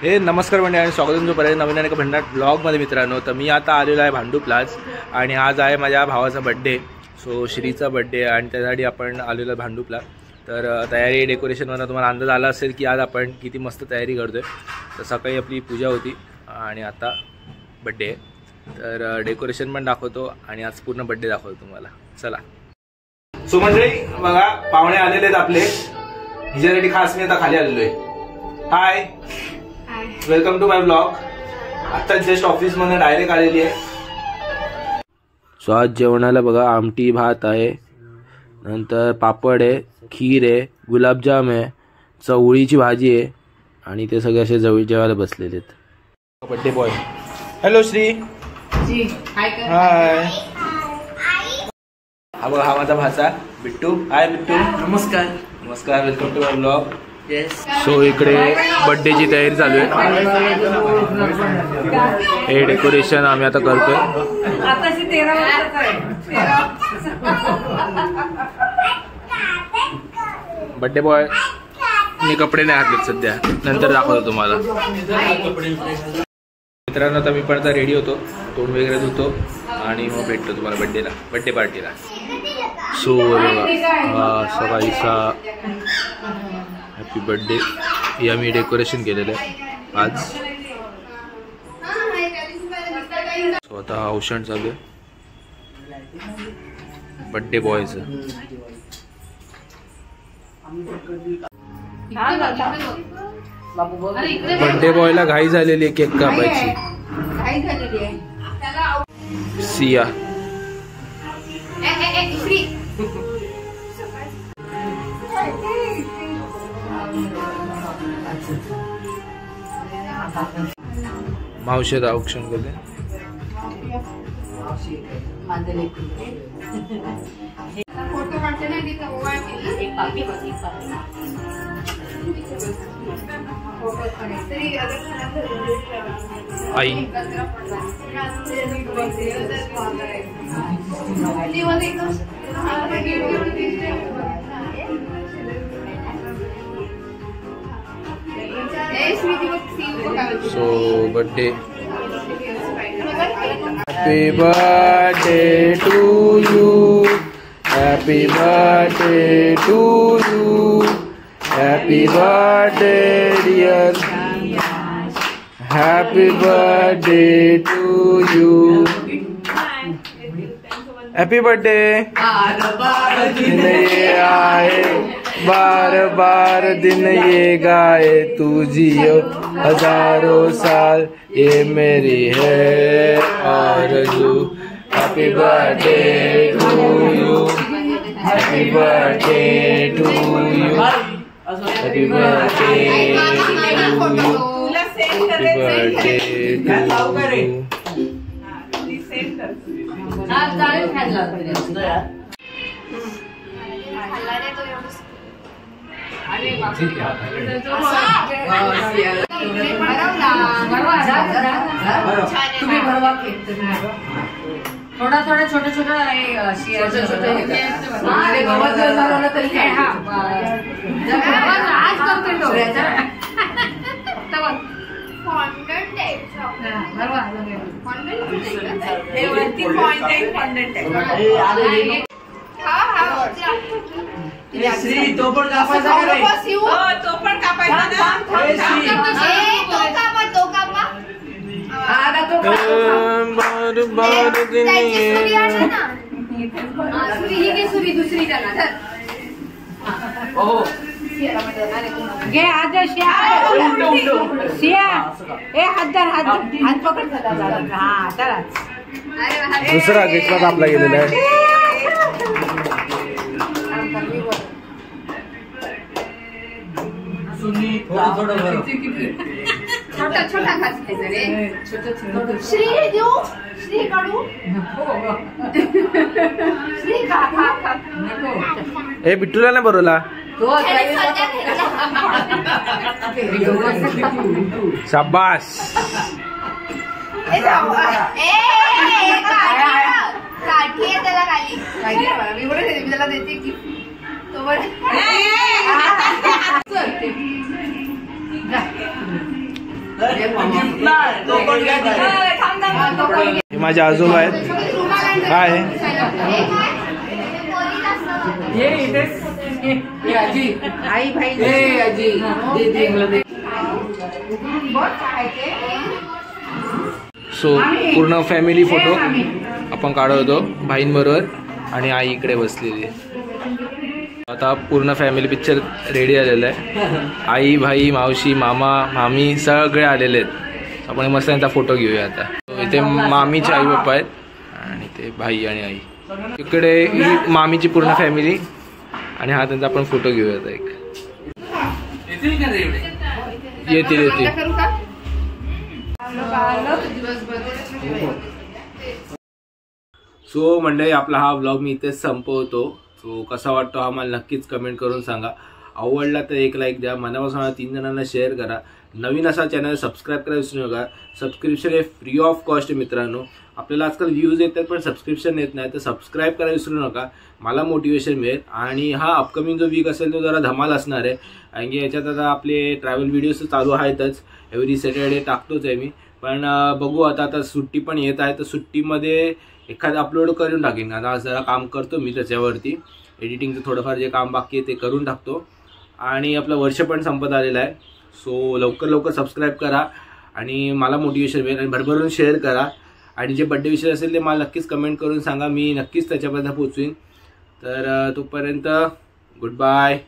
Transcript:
हे नमस्कार मंडळी आणि स्वागत तुमचं परत नवीन एका भन्नाट ब्लॉगमध्ये मित्रांनो. तर मी आता आलेलो आहे भांडूपलाच आणि आज आहे माझ्या भावाचा बड्डे. सो श्रीचा बड्डे आणि त्यासाठी आपण आलेलो आहे भांडूपला. तर तयारी डेकोरेशनवरून तुम्हाला अंदाज आला असेल की आज आपण किती मस्त तयारी करतोय. तर सकाळी आपली पूजा होती आणि आता बड्डे आहे. तर डेकोरेशन पण दाखवतो आणि आज पूर्ण बड्डे दाखवतो तुम्हाला. चला. सो मंडळी बघा पाहुणे आलेले आहेत आपले. हिच्यासाठी खास मी आता खाली आलेलो आहे. हाय, वेलकम टू माय ब्लॉग. आता जस्ट ऑफिस मध्ये डायरेक्ट आलेली आहे. सो आज जेवणाला बघा आमटी भात आहे, नंतर पापड आहे, खीर आहे, गुलाबजाम आहे, चवळीची भाजी आहे आणि ते सगळे असे जवळ जेवायला बसलेले आहेत. Birthday boy. हॅलो श्री. हाय. हा बघा हा माझा भाचा बिट्टू. हाय बिट्टू. नमस्कार. नमस्कार, welcome to my blog. So इकडे बर्थडेची तयारी चालू आहे. हे डेकोरेशन आम्ही आता करतोय. बर्थडे बॉय मी कपडे नाही घातलेत सध्या, नंतर दाखवतो तुम्हाला. मित्रांनो आता मी पण आता रेडी होतो, तोंड वगैरे धुतो आणि मग भेटतो तुम्हाला बर्थडे पार्टीला. सो सकाळीचा हॅपी बर्थडे हे आम्ही डेकोरेशन केलेलं आहे आज. सो आता औषण चालू आहे बर्थडे बॉयचं. बर्थडे बॉयला घाई झालेली आहे केक कापायची. सिया मावशी औक्षण करते. आई सो birthday. Happy birthday to you, happy birthday to you, happy birthday dear, happy birthday to you, happy birthday. दिन ये आए बार बार दिन ये गाए, तू जियो हजारों साल ये मेरी है आरज़ू. Happy birthday to you, happy birthday to you, happy birthday to you, happy birthday to you. थोडा थोडा छोटा छोटा श्री तो पण कापायचा का रे? तो पण कापायचा ना. घे हात शिया. हात धर, हात पकड. हा चला. दुसरा घेतला आपला गेलेला आहे. छोटा छोटा खायचा रे. श्री देऊ, श्री काढू. श्री खा खा खा. हे बिट्टूला नाही बरोला. शाबास. काठी आहे त्याला खाली. मी बरोबर मी त्याला देते की तो बरं. हे माझे आजोबा आहेत. काय आहे? आई भाई आजी सो पूर्ण फॅमिली फोटो आपण काढत होतो भाईंबरोबर आणि आई इकडे बसलेली आहे. आता पूर्ण फॅमिली पिक्चर रेडी आलेला आहे. आई भाई मावशी मामा मामी सगळे आलेले आहेत. आपण मस्त त्यांचा फोटो घेऊया आता. इथे मामीचे आई बाप्पा आहेत आणि ते भाई आणि आई. इकडे ही मामीची पूर्ण फॅमिली आणि हा त्यांचा आपण फोटो घेऊया आता. एक येतील. सो मंडळी आपला हा व्लॉग मी इथेच संपवतो. सो कसा वाटतो हा मला नक्कीच कमेंट करून सांगा. आवडला तर एक लाईक द्या. मनापासून 3 जणांना शेअर करा. नवीन असा चॅनल सबस्क्राईब करायला विसरू नका. सबस्क्रिप्शन हे फ्री ऑफ कॉस्ट आहे मित्रांनो. आपल्याला आजकाल व्ह्यूज येतात पण सबस्क्रिप्शन येत नाही, तर सबस्क्राईब करायला विसरू नका. मला मोटिवेशन मिळेल. आणि हा अपकमिंग जो वीक असेल तो जरा धमाल असणार आहे. कारण की याच्यात आता आपले ट्रॅव्हल व्हिडिओज चालू आहेतच. एव्हरी सॅटर्डे टाकतोच आहे मी. पण बघू आता सुट्टी पण येत आहे, तर सुट्टीमध्ये एखादं अपलोड करून टाकेन. आता जरा काम करतो मी त्याच्यावरती. एडिटिंगचं थोडंफार जे काम बाकी आहे ते करून टाकतो. आणि आपलं वर्ष पण संपत आलेलं आहे. सो लवकर सबस्क्राईब करा आणि मला मोटिवेशन मिळेल. आणि भरभरून शेअर करा. आणि जे बड्डे विषय असेल ते मला नक्कीच कमेंट करून सांगा. मी नक्कीच त्याच्यापर्यंत पोचवीन. तर तोपर्यंत गुड बाय.